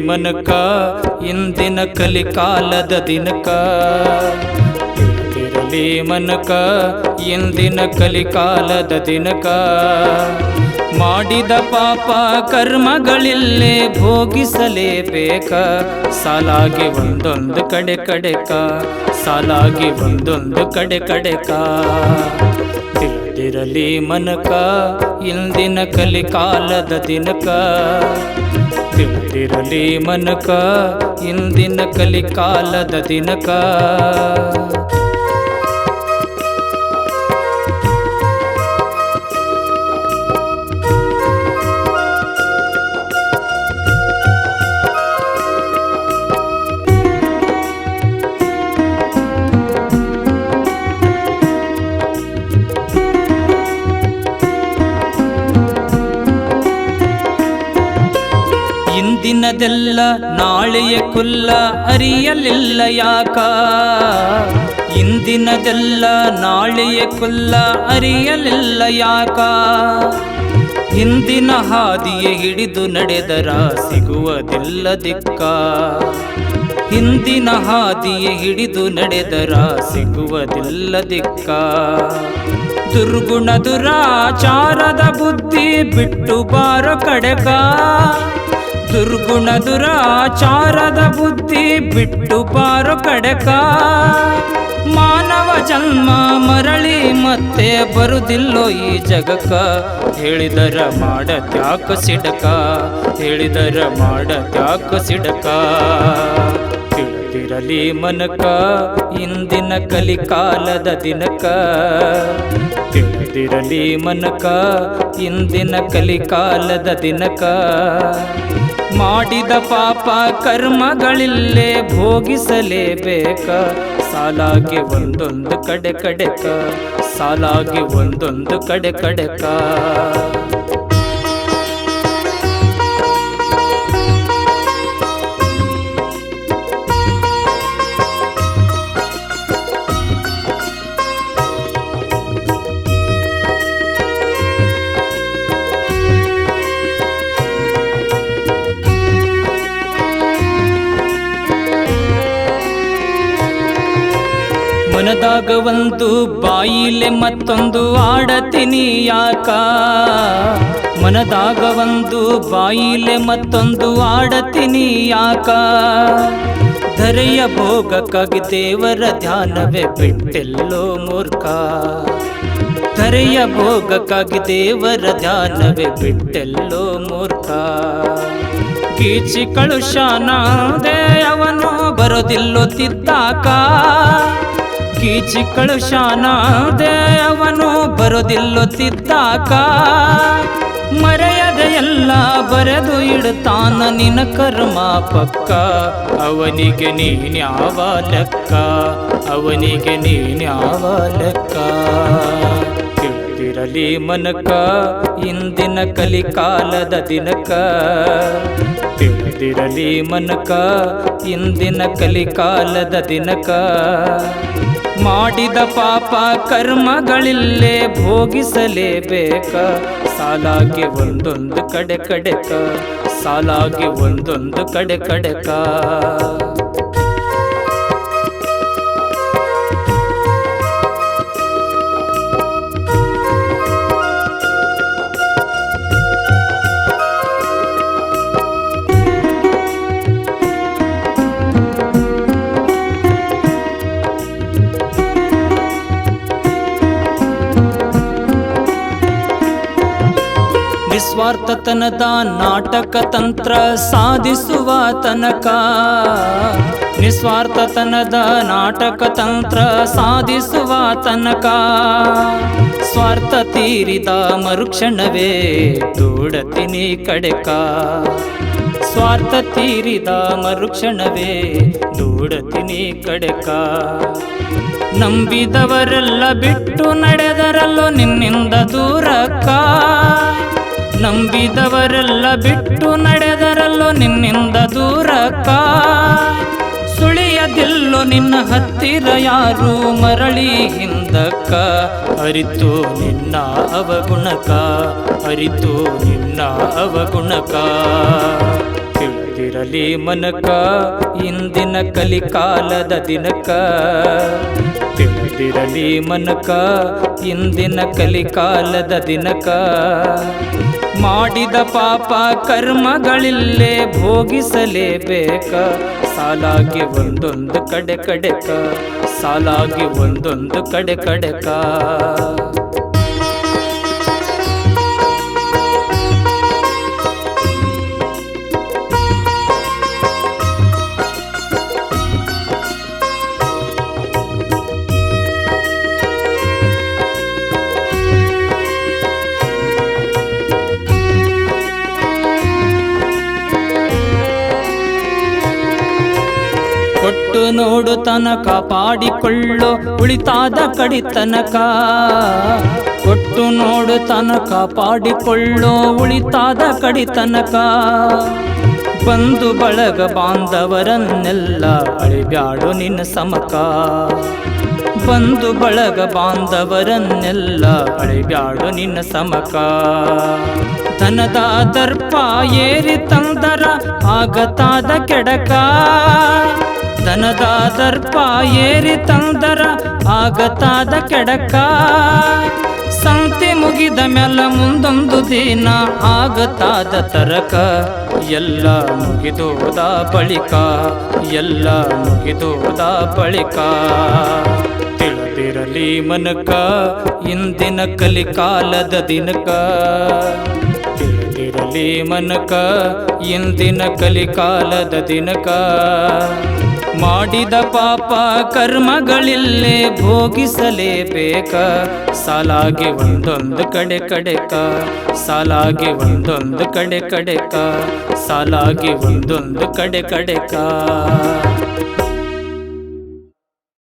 ಮನಕ ಇಂದಿನ ಕಲಿಕಾಲದ ದಿನಕ ತಿಳಿದಿರಲಿ ಮನಕ ಇಂದಿನ ಕಲಿಕಾಲದ ದಿನಕ ಮಾಡಿದ ಪಾಪ ಕರ್ಮಗಳಿಲ್ಲೇ ಭೋಗಿಸಲೇಬೇಕ ಸಾಲಾಗಿ ಒಂದೊಂದು ಕಡೆ ಕಡೆಕ ಸಾಲಾಗಿ ಒಂದೊಂದು ಕಡೆ ಕಡೆಕ ತಿಳಿದಿರಲಿ ಮನಕ ಇಂದಿನ ಕಲಿಕಾಲದ ದಿನಕ ತಿಳಿದಿರಲಿ ಮನಕ ಇಂದಿನ ಕಲಿಕಾಲದ ದಿನಕ ಇಂದಿನದೆಲ್ಲ ನಾಳೆಯ ಕುಲ್ಲ ಅರಿಯಲಿಲ್ಲ ಯಾಕ ಇಂದಿನದೆಲ್ಲ ನಾಳೆಯ ಕುಲ್ಲ ಅರಿಯಲಿಲ್ಲ ಯಾಕ ಹಿಂದಿನ ಹಾದಿಯ ಹಿಡಿದು ನಡೆದರ ಸಿಗುವುದಿಲ್ಲ ದಿಕ್ಕ ಹಿಂದಿನ ಹಾದಿಯ ಹಿಡಿದು ನಡೆದರ ಸಿಗುವುದಿಲ್ಲ ದಿಕ್ಕ ದುರ್ಗುಣ ದುರಾಚಾರದ ಬುದ್ಧಿ ಬಿಟ್ಟು ಬಾರೋ ಕಡೆಕ ದುರ್ಗುಣ ದುರಾಚಾರದ ಬುದ್ಧಿ ಬಿಟ್ಟು ಬಾರೋ ಕಡೆಕ ಮಾನವ ಜನ್ಮ ಮರಳಿ ಮತ್ತೆ ಬರುದಿಲ್ಲೋ ಈ ಜಗಕ್ಕ ಹೇಳಿದರ ಮಾಡತ್ಯಾಕ ಸಿಡಕ ಹೇಳಿದರ ಮಾಡತ್ಯಾಕ ಸಿಡಕ ತಿಳಿದಿರಲಿ ಮನಕ ಇಂದಿನ ಕಲಿಕಾಲದ ದಿನಕ ತಿಳಿದಿರಲಿ ಮನಕ ಇಂದಿನ ಕಲಿಕಾಲದ ದಿನಕ ಮಾಡಿದ ಪಾಪ ಕರ್ಮಗಳಿಲ್ಲೇ ಭೋಗಿಸಲೇಬೇಕ ಸಾಲಾಗಿ ಒಂದೊಂದು ಕಡೆ ಕಡೆಕ ಸಾಲಾಗಿ ಒಂದೊಂದು ಕಡೆ ಕಡೆಕ ಮನದಾಗ ಒಂದು ಬಾಯಿಲೆ ಮತ್ತೊಂದು ಆಡತೀನಿ ಯಾಕ ಮನದಾಗ ಒಂದು ಬಾಯಿಲೆ ಮತ್ತೊಂದು ಆಡತೀನಿ ಯಾಕ ಧರೆಯ ಭೋಗಕ್ಕಾಗಿ ದೇವರ ಧ್ಯಾನವೇ ಬಿಟ್ಟೆಲ್ಲೋ ಮೂರ್ಖ ಧರೆಯ ಭೋಗಕ್ಕಾಗಿ ದೇವರ ಧ್ಯಾನವೇ ಬಿಟ್ಟೆಲ್ಲೋ ಮೂರ್ಖ ಕೀಚಿ ಕಳುಶಾನ ದೇವನು ಬರೋದಿಲ್ಲೋ ತಿದ್ದಾಕ ಕೀಚಿ ಕಳುಶಾನ ದೇವನು ಬರೋದಿಲ್ಲೋ ತಿದ್ದಾಕ ಮರೆಯದೆ ಎಲ್ಲ ಬರೆದು ಇಡ್ತಾನ ನಿನ್ನ ಕರ್ಮ ಪಕ್ಕ ಅವನಿಗೆ ನೀನ್ಯಾವ ಲೆಕ್ಕ ಅವನಿಗೆ ನೀನ್ಯಾವ ಲೆಕ್ಕ ತಿಳಿದಿರಲಿ ಮನಕ ಇಂದಿನ ಕಲಿಕಾಲದ ದಿನಕ ತಿಳಿದಿರಲಿ ಮನಕ ಇಂದಿನ ಕಲಿಕಾಲದ ದಿನಕ ಮಾಡಿದ ಪಾಪ ಕರ್ಮಗಳಿಲ್ಲೇ ಭೋಗಿಸಲೇಬೇಕ ಸಾಲಾಗಿ ಒಂದೊಂದು ಕಡೆ ಕಡೆಕ ಸಾಲಾಗಿ ಒಂದೊಂದು ಕಡೆ ಕಡೆಕ ನಿಸ್ವಾರ್ಥತನದ ನಾಟಕ ತಂತ್ರ ಸಾಧಿಸುವ ತನಕ ನಿಸ್ವಾರ್ಥತನದ ನಾಟಕ ತಂತ್ರ ಸಾಧಿಸುವ ತನಕ ಸ್ವಾರ್ಥ ತೀರಿದ ಮರುಕ್ಷಣವೇ ದೂಡತೀನಿ ಕಡೆಕ ಸ್ವಾರ್ಥ ತೀರಿದ ಮರುಕ್ಷಣವೇ ದೂಡತೀನಿ ಕಡೆಕ ನಂಬಿದವರೆಲ್ಲ ಬಿಟ್ಟು ನಡೆದರಲ್ಲೋ ನಿನ್ನಿಂದ ದೂರಕ್ಕ ನಂಬಿದವರೆಲ್ಲ ಬಿಟ್ಟು ನಡೆದರಲ್ಲೋ ನಿನ್ನಿಂದ ದೂರಕ್ಕ ಸುಳಿಯದಿಲ್ಲೋ ನಿನ್ನ ಹತ್ತಿರ ಯಾರು ಮರಳಿ ಹಿಂದಕ್ಕ ಅರಿತು ನಿನ್ನ ಅವಗುಣಕ ಅರಿತು ನಿನ್ನ ಅವಗುಣಕ ತಿಳಿದಿರಲಿ ತಿಳಿದಿರಲಿ ಮನಕ ಇಂದಿನ ಕಲಿಕಾಲದ ದಿನಕ ತಿಳಿದಿರಲಿ ಮನಕ ಇಂದಿನ ಕಲಿಕಾಲದ ದಿನಕ ಮಾಡಿದ ಪಾಪ ಕರ್ಮಗಳಿಲ್ಲೇ ಭೋಗಿಸಲೇಬೇಕ ಸಾಲಾಗಿ ಒಂದೊಂದು ಕಡೆ ಕಡೆಕ ಸಾಲಾಗಿ ಒಂದೊಂದು ಕಡೆ ಕಡೆಕ ಕೊಟ್ಟು ನೋಡು ತನಕ ಪಾಡಿಕೊಳ್ಳೋ ಉಳಿತಾದ ಕಡಿತನಕ ಕೊಟ್ಟು ನೋಡು ತನಕ ಪಾಡಿಕೊಳ್ಳೋ ಉಳಿತಾದ ಕಡಿತನಕ ಬಂಧು ಬಳಗ ಬಾಂಧವರನ್ನೆಲ್ಲ ಅಳಿಬ್ಯಾಡು ನಿನ್ನ ಸಮಕ ಬಂಧು ಬಳಗ ಬಾಂಧವರನ್ನೆಲ್ಲ ಅಳಿಬ್ಯಾಡು ನಿನ್ನ ಸಮಕ ಧನದ ದರ್ಪ ಏರಿ ತಂದರ ಆಗತಾದ ಕೆಡಕ ಧನದ ದರ್ಪ ಏರಿ ತಂದರ ಆಗತಾದ ಕೆಡಕ ಸಂತೆ ಮುಗಿದ ಮ್ಯಾಲ ಮುಂದೊಂದು ದಿನ ಆಗತಾದ ತರಕ ಎಲ್ಲ ಮುಗಿದೋದ ಬಳಿಕ ಎಲ್ಲ ಮುಗಿದೋದ ಬಳಿಕ ತಿಳಿದಿರಲಿ ಮನಕ ಇಂದಿನ ಕಲಿಕಾಲದ ದಿನಕ ತಿಳಿದಿರಲಿ ಮನಕ ಇಂದಿನ ಕಲಿಕಾಲದ ದಿನಕ ಮಾಡಿದ ಪಾಪ ಕರ್ಮಗಳಿಲ್ಲೇ ಭೋಗಿಸಲೇಬೇಕ ಸಾಲಾಗಿ ಒಂದೊಂದು ಕಡೆ ಕಡೆಕ ಸಾಲಾಗಿ ಒಂದೊಂದು ಕಡೆ ಕಡೆಕ ಸಾಲಾಗಿ ಒಂದೊಂದು ಕಡೆ ಕಡೆಕ